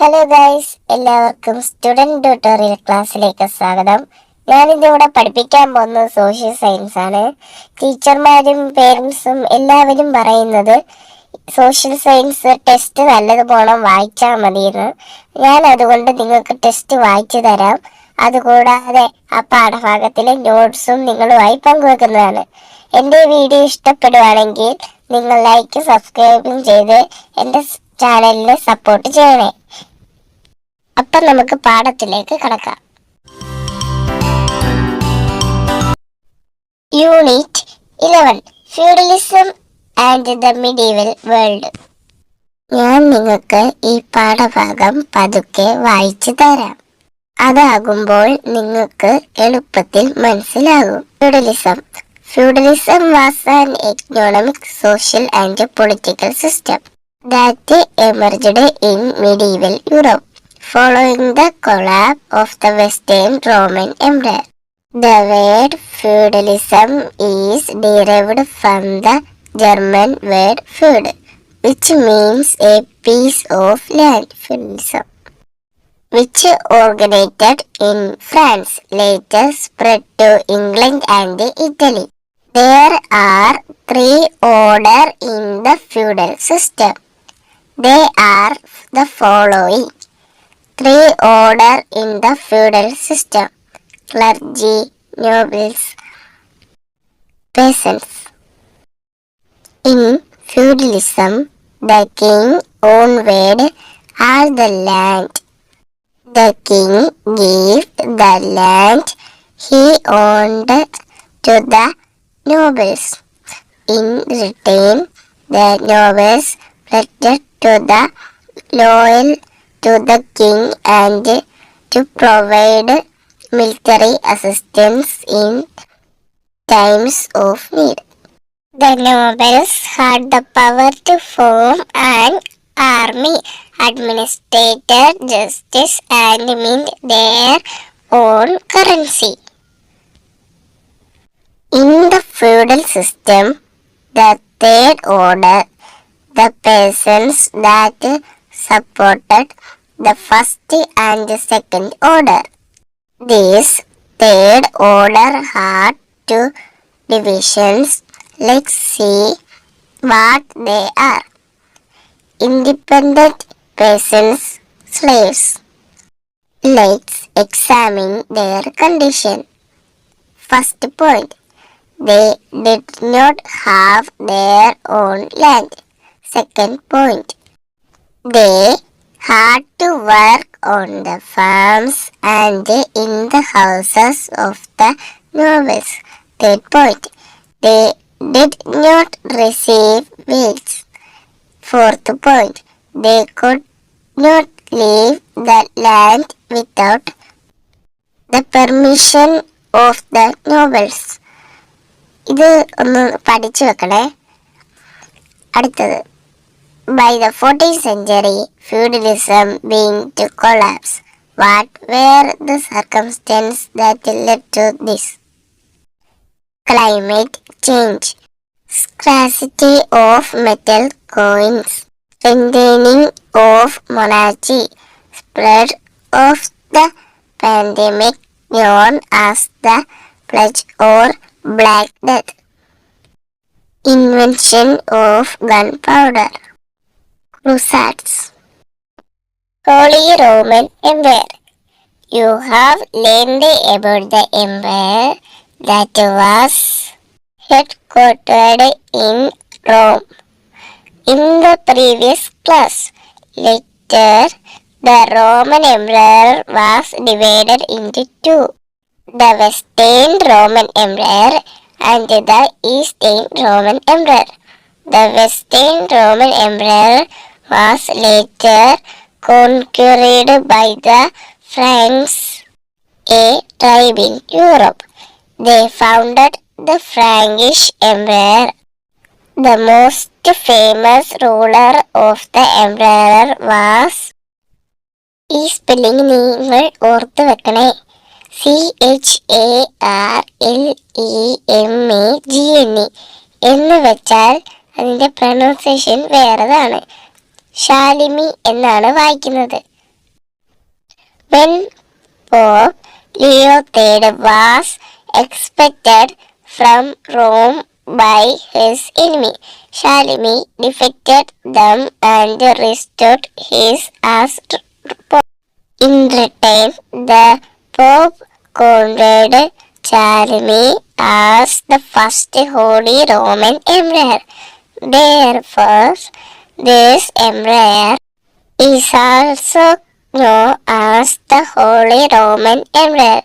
Hello guys, എല്ലാവർക്കും student tutorial ക്ലാസ്സിലേക്ക് സ്വാഗതം. ഞാനിതിവിടെ പഠിപ്പിക്കാൻ പോകുന്നത് സോഷ്യൽ സയൻസ് ആണ്. ടീച്ചർമാരും പേരൻസും എല്ലാവരും പറയുന്നത് സോഷ്യൽ സയൻസ് ടെസ്റ്റ് നല്ലതുപോലെ വായിച്ചാൽ മതിയെന്ന്. ഞാൻ അതുകൊണ്ട് നിങ്ങൾക്ക് ടെസ്റ്റ് വായിച്ചു തരാം. അതുകൂടാതെ ആ പാഠഭാഗത്തിലെ നോട്ട്സും നിങ്ങളുമായി പങ്കുവെക്കുന്നതാണ്. എൻ്റെ വീഡിയോ ഇഷ്ടപ്പെടുവാണെങ്കിൽ നിങ്ങൾ ലൈക്ക് സബ്സ്ക്രൈബും ചെയ്ത് എൻ്റെ ചാനലിനെ സപ്പോർട്ട് ചെയ്യണേ. അപ്പം നമുക്ക് പാഠത്തിലേക്ക് കടക്കാം. Unit 11 feudalism and the medieval world. ഞാൻ നിങ്ങൾക്ക് ഈ പാഠഭാഗം പതുക്കെ വായിച്ചു തരാം. അതാകുമ്പോൾ നിങ്ങൾക്ക് എളുപ്പത്തിൽ മനസ്സിലാകും. Feudalism was an economic, social and political system that emerged in medieval Europe following the collapse of the Western Roman Empire. The word feudalism is derived from the German word feud, which means a piece of land. Feudalism, which originated in France, later spread to England and Italy. There are three orders in the feudal system. They are the following. Three orders in the feudal system: clergy, nobles, peasants. In feudalism, the king owned all the land. The king gave the land he owned to the nobles. In return, the nobles pledged to the loyal to the king and to provide military assistance in times of need. The nobles had the power to form an army, administer justice, and mint their own currency. In the feudal system, the third order, the peasants that supported the first and second order. This third order had two divisions. Let's see what they are. Independent peasants, slaves. Let's examine their condition. First point, they did not have their own land. Second point, they had to work on the farms and in the houses of the nobles. Third point, they did not receive wages. Fourth point, they could not leave the land without the permission of the nobles. ഇത് ഒന്ന് പഠിച്ചു വെക്കണേ. അടുത്തത്, by the 14th century, feudalism began to collapse. What were the circumstances that led to this? Climate change, scarcity of metal coins, strengthening of monarchy, spread of the pandemic known as the plague or Black Death, invention of gunpowder, crusades. Holy Roman Empire. You have learned about the empire that was headquartered in Rome in the previous class. Later, the Roman Empire was divided into two: the Western Roman Empire and the Eastern Roman Empire. The Western Roman Empire was later conquered by the Franks, a tribe in Europe. They founded the Frankish Empire. The most famous ruler of the empire was, ഈ spelling നിങ്ങൾ ഓർത്ത് വെക്കണേ, CHARLEMAGNE എന്ന് വെച്ചാൽ അതിൻ്റെ pronunciation വേറെതാണ്. ശാലിമി എന്നാണ് വായിക്കുന്നത്. When Pope Leo III was expelled from Rome by his enemy, Charlemagne defeated them and restored his as Pope. In return, the Pope crowned Charlemagne as the first Holy Roman Emperor. Therefore, this emperor is also known as the Holy Roman Emperor.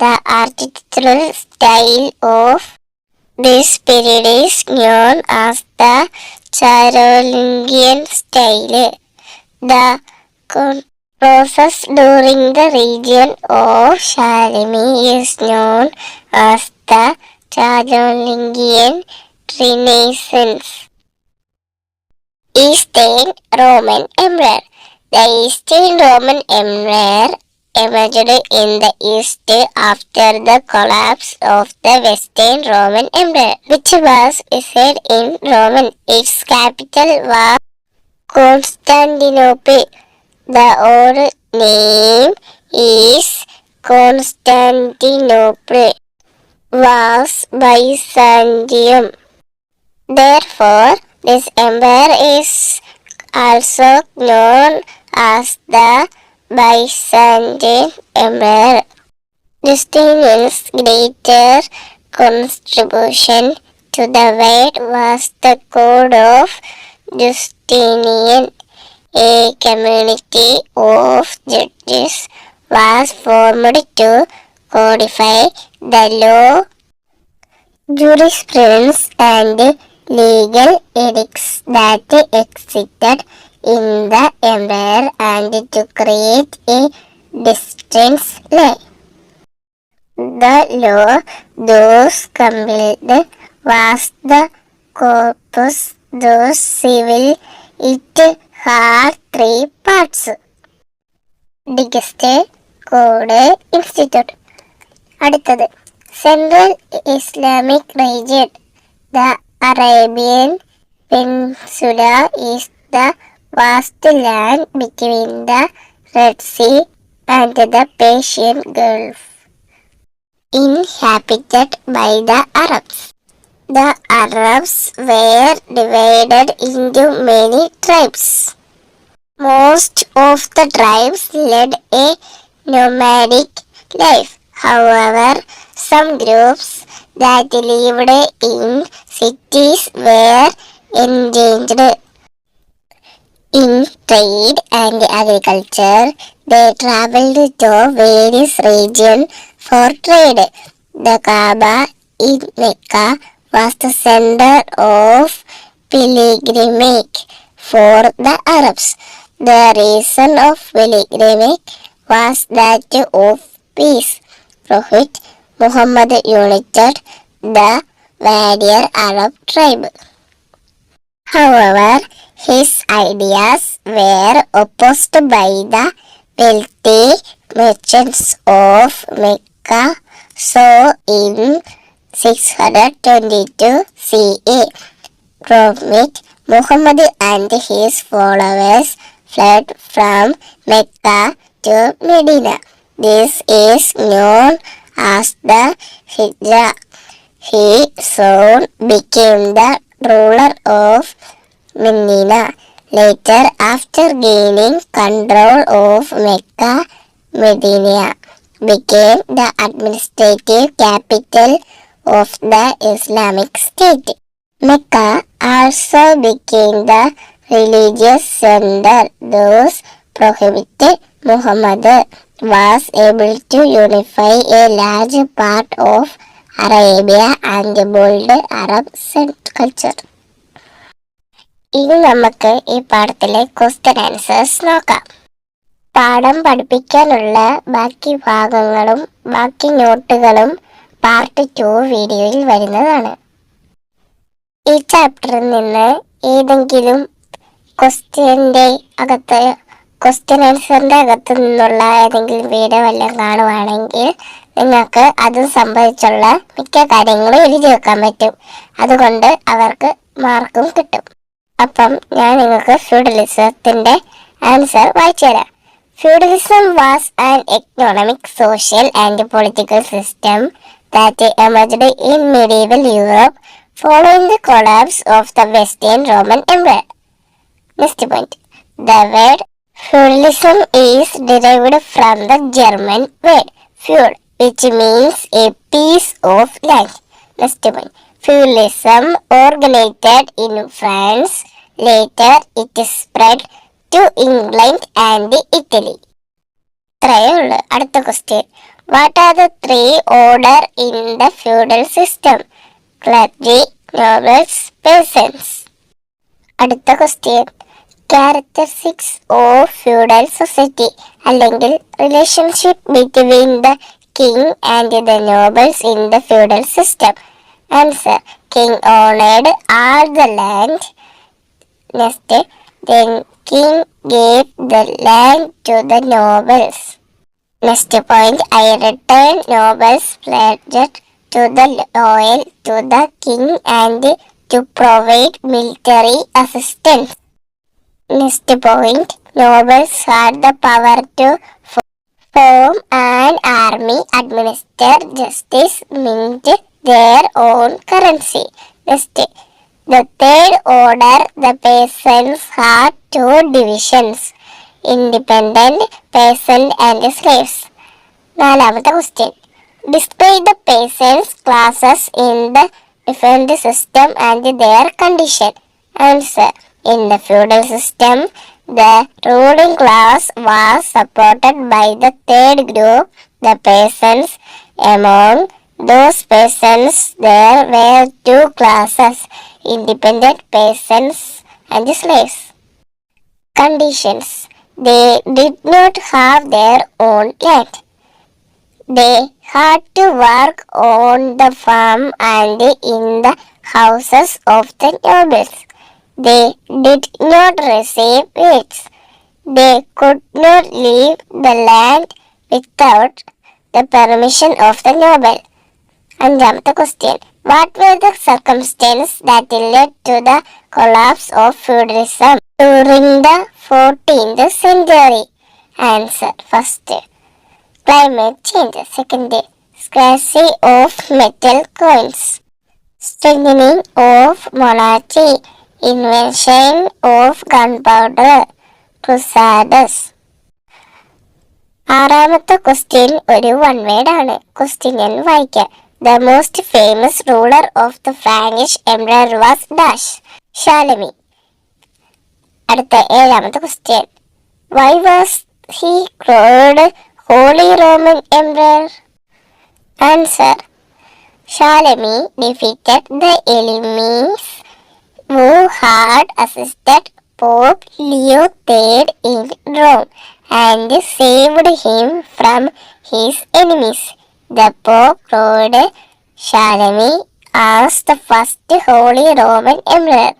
The architectural style of this period is known as the Carolingian style. The process during the region of Charlemagne is known as the Carolingian Renaissance. Eastern Roman Empire. The Eastern Roman Empire emerged in the East after the collapse of the Western Roman Empire, which was based in Rome. Its capital was Constantinople. The old name is Constantinople, was Byzantium. Therefore, this empire is also known as the Byzantine Empire. Justinian's greater contribution to the world was the Code of Justinian. A community of judges was formed to codify the law, jurisprudence, and legal edicts that existed in the empire and to create a distinct law. The law thus compiled was the Corpus Deus Civil. It had 3 parts. Digest, Code, Institute. അടുത്തത് Central Islamic region. The Arabian Peninsula is the vast land between the Red Sea and the Persian Gulf, inhabited by the Arabs. The Arabs were divided into many tribes. Most of the tribes led a nomadic life. However, some groups that lived in cities were engaged in trade and agriculture. They traveled to various regions for trade. The Kaaba in Mecca was the center of pilgrimage for the Arabs. The reason of pilgrimage was that of peace. Prophet Muhammad united the warrior Arab tribe. However, his ideas were opposed by the wealthy merchants of Mecca. So, in 622 CE, Prophet Muhammad and his followers fled from Mecca to Medina. This is known as the Hijrah. He soon became the ruler of Medina. Later, after gaining control of Mecca, Medina became the administrative capital of the Islamic State. Mecca also became the religious center. Thus, Prophet Muhammad was able to unify a large part of Arabia and build Arab culture. ഇനി നമുക്ക് ഈ പാഠത്തിലെ question answers നോക്കാം. പാഠം പഠിപ്പിക്കാനുള്ള ബാക്കി ഭാഗങ്ങളും ബാക്കി നോട്ടുകളും part 2 വീഡിയോയിൽ വരുന്നതാണ്. ഈ ചാപ്റ്ററിൽ നിന്ന് ഏതെങ്കിലും ക്വസ്റ്റ്യൻ ആൻസറിന്റെ അകത്ത് നിന്നുള്ള ഏതെങ്കിലും വീഡിയോ വല്ലതും കാണുവാണെങ്കിൽ നിങ്ങൾക്ക് അത് സംബന്ധിച്ചുള്ള മിക്ക കാര്യങ്ങളും എഴുതി വെക്കാൻ പറ്റും. അതുകൊണ്ട് അവർക്ക് മാർക്കും കിട്ടും. അപ്പം ഞാൻ നിങ്ങൾക്ക് ഫ്യൂഡലിസത്തിന്റെ ആൻസർ വായിച്ചു തരാം. Feudalism was an economic, social, and political system that emerged in medieval Europe following the collapse of the Western Roman Empire. Next point. The word feudalism is derived from the German word feud, which means a piece of land. Next point. Feudalism originated in France. Later, it spread to England and Italy. ഇത്രയേ ഉള്ളൂ. അടുത്ത question. What are the three order in the feudal system? Clergy, nobles, peasants. അടുത്ത question. Characteristics of feudal society അല്ലെങ്കിൽ relationship between the king and the nobles in the feudal system. Answer. King owned all the land. Next. Then king gave the land to the nobles. Next point. I return nobles pledged to the loyal to the king and to provide military assistance. Next point. Nobles had the power to form an army, administer justice, mint their own currency. Next. The third order, the peasants had two divisions, independent peasant and slaves. നാലാമത്തെ question. Describe the peasants classes in the different system and their condition. Answer. In the feudal system, the ruling class was supported by the third group, the peasants. Among those peasants, there were two classes, independent peasants and slaves. Conditions. They did not have their own land. They had to work on the farm and in the houses of the nobles. They did not receive wages. They could not leave the land without the permission of the noble. അഞ്ചാമത്തെ question. What were the circumstances that led to the collapse of feudalism during the 14th century? Answer. First, climate change. Second, scarcity of metal coins. Strengthening of monarchy. Invention of gunpowder. Crusades. ആറാമത്തെ question ഒരു one word ആണ്. Question ഞാൻ വായിക്കാം. The most famous ruler of the Frankish Empire was dash. Charlemagne. അടുത്ത ഏഴാമത്തെ question. Why was he called Holy Roman Emperor? Answer. Charlemagne defeated the enemies who had assisted Pope Leo III in Rome and saved him from his enemies. The Pope crowned Charlemagne as the first Holy Roman Emperor.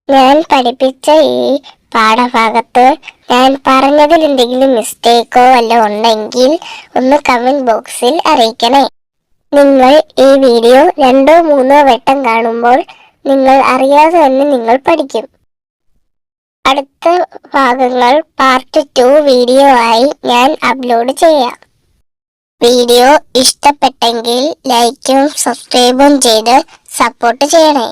ഞാൻ പഠിപ്പിച്ച ഈ പാഠഭാഗത്ത് ഞാൻ പറഞ്ഞതിൽ എന്തെങ്കിലും മിസ്റ്റേക്കോ വല്ലതും ഉണ്ടെങ്കിൽ ഒന്ന് കമന്റ് ബോക്സിൽ അറിയിക്കണേ. നിങ്ങൾ ഈ വീഡിയോ 2-3 വട്ടം കാണുമ്പോൾ നിങ്ങൾ അറിയാതെ തന്നെ നിങ്ങൾ പഠിക്കും. അടുത്ത ഭാഗങ്ങൾ പാർട്ട് 2 വീഡിയോ ആയി ഞാൻ അപ്ലോഡ് ചെയ്യാം. വീഡിയോ ഇഷ്ടപ്പെട്ടെങ്കിൽ ലൈക്കും സബ്സ്ക്രൈബും ചെയ്ത് സപ്പോർട്ട് ചെയ്യണേ.